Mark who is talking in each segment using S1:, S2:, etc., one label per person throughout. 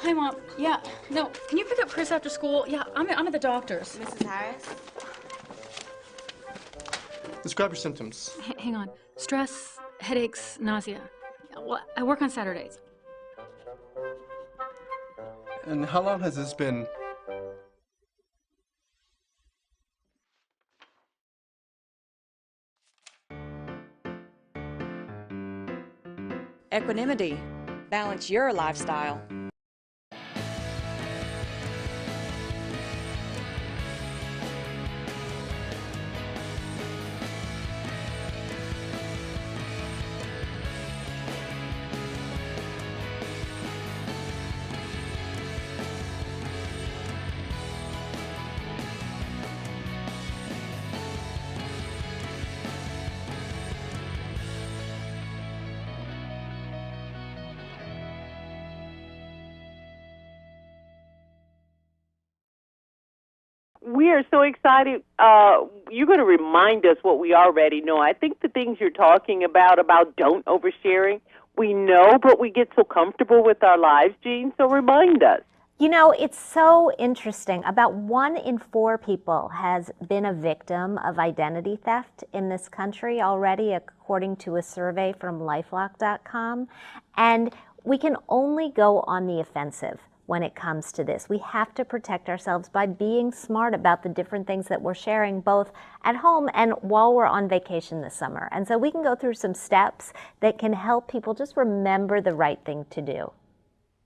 S1: Hi, Mom. Yeah, no, can you pick up Chris after school? Yeah, I'm at the doctor's.
S2: Mrs. Harris?
S3: Describe your symptoms.
S1: Hang on. Stress, headaches, nausea. Yeah, well, I work on Saturdays.
S3: And how long has this been?
S2: Equanimity. Balance your lifestyle.
S4: We are so excited. You're going to remind us what we already know. I think the things you're talking about don't oversharing, we know, but we get so comfortable with our lives, Jean, so remind us.
S5: You know, it's so interesting. About 1 in 4 people has been a victim of identity theft in this country already, according to a survey from lifelock.com. And we can only go on the offensive when it comes to this. We have to protect ourselves by being smart about the different things that we're sharing, both at home and while we're on vacation this summer. And so we can go through some steps that can help people just remember the right thing to do.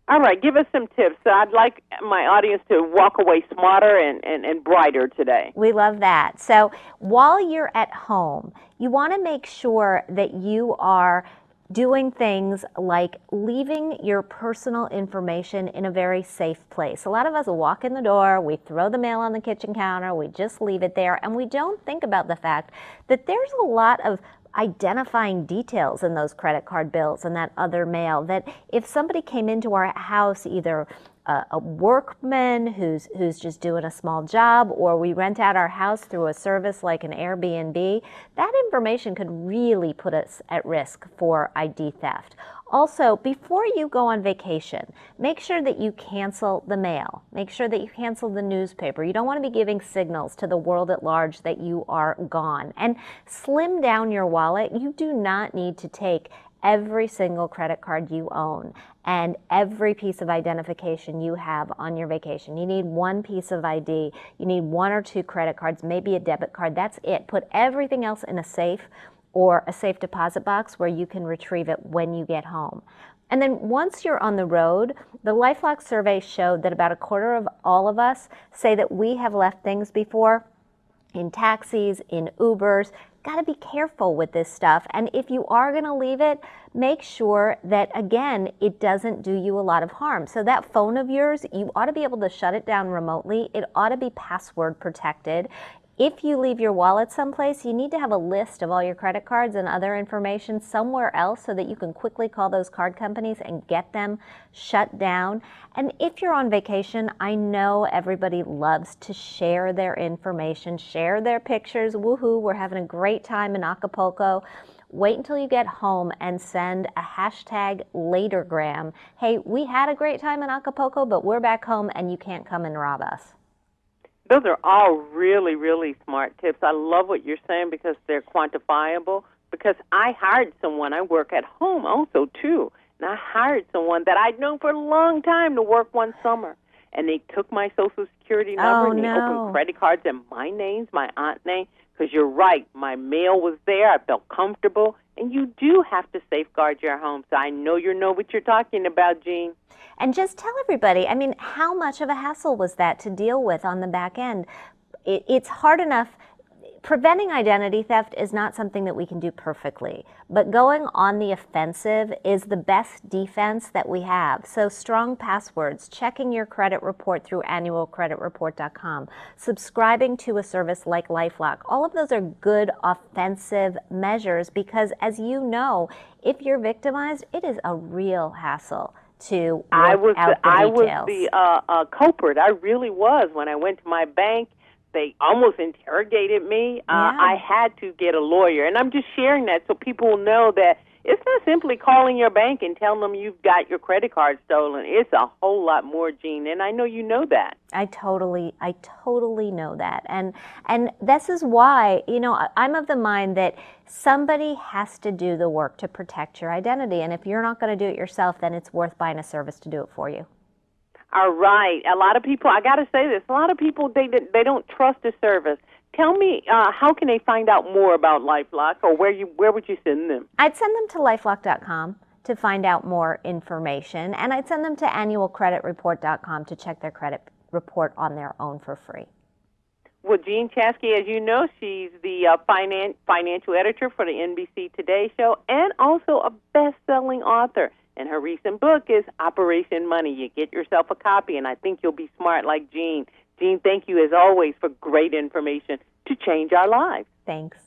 S4: All right, give us some tips. I'd like my audience to walk away smarter and brighter today.
S5: We love that. So while you're at home, you want to make sure that you are doing things like leaving your personal information in a very safe place. A lot of us walk in the door, we throw the mail on the kitchen counter, we just leave it there, and we don't think about the fact that there's a lot of identifying details in those credit card bills and that other mail, that if somebody came into our house, either a workman who's just doing a small job, or we rent out our house through a service like an Airbnb, that information could really put us at risk for ID theft. Also, before you go on vacation, make sure that you cancel the mail. Make sure that you cancel the newspaper. You don't want to be giving signals to the world at large that you are gone. And slim down your wallet. You do not need to take every single credit card you own and every piece of identification you have on your vacation. You need one piece of ID. You need 1 or 2 credit cards, maybe a debit card. That's it. Put everything else in a safe or a safe deposit box where you can retrieve it when you get home. And then once you're on the road, the LifeLock survey showed that about 1/4 of all of us say that we have left things before in taxis, in Ubers. Got to be careful with this stuff. And if you are going to leave it, make sure that, again, it doesn't do you a lot of harm. So that phone of yours, you ought to be able to shut it down remotely. It ought to be password protected. If you leave your wallet someplace, you need to have a list of all your credit cards and other information somewhere else so that you can quickly call those card companies and get them shut down. And if you're on vacation, I know everybody loves to share their information, share their pictures. Woohoo, we're having a great time in Acapulco. Wait until you get home and send a hashtag latergram. Hey, we had a great time in Acapulco, but we're back home and you can't come and rob us.
S4: Those are all really, really smart tips. I love what you're saying because they're quantifiable. Because I hired someone, I work at home also too, and I hired someone that I'd known for a long time to work one summer. And they took my Social Security number and they opened credit cards in my names, my aunt's name, because you're right, my mail was there, I felt comfortable, and you do have to safeguard your home. So I know you know what you're talking about, Jean.
S5: And just tell everybody, I mean, how much of a hassle was that to deal with on the back end? It's hard enough. Preventing identity theft is not something that we can do perfectly, but going on the offensive is the best defense that we have. So strong passwords, checking your credit report through annualcreditreport.com, subscribing to a service like LifeLock, all of those are good offensive measures because, as you know, if you're victimized, it is a real hassle to work out the details.
S4: I was the culprit. I really was. When I went to my bank, they almost interrogated me. I had to get a lawyer. And I'm just sharing that so people will know that It's not simply calling your bank and telling them you've got your credit card stolen. It's a whole lot more, Jean, and I know you know that.
S5: I totally know that. And this is why, I'm of the mind that somebody has to do the work to protect your identity. And if you're not going to do it yourself, then it's worth buying a service to do it for you.
S4: All right. A lot of people, I got to say this, a lot of people, they don't trust a service. Tell me, how can they find out more about LifeLock, or where would you send them?
S5: I'd send them to lifelock.com to find out more information, and I'd send them to annualcreditreport.com to check their credit report on their own for free.
S4: Well, Jean Chaskey, as you know, she's the financial editor for the NBC Today show and also a best-selling author. And her recent book is Operation Money. You get yourself a copy, and I think you'll be smart like Jean. Jean, thank you as always for great information to change our lives.
S5: Thanks.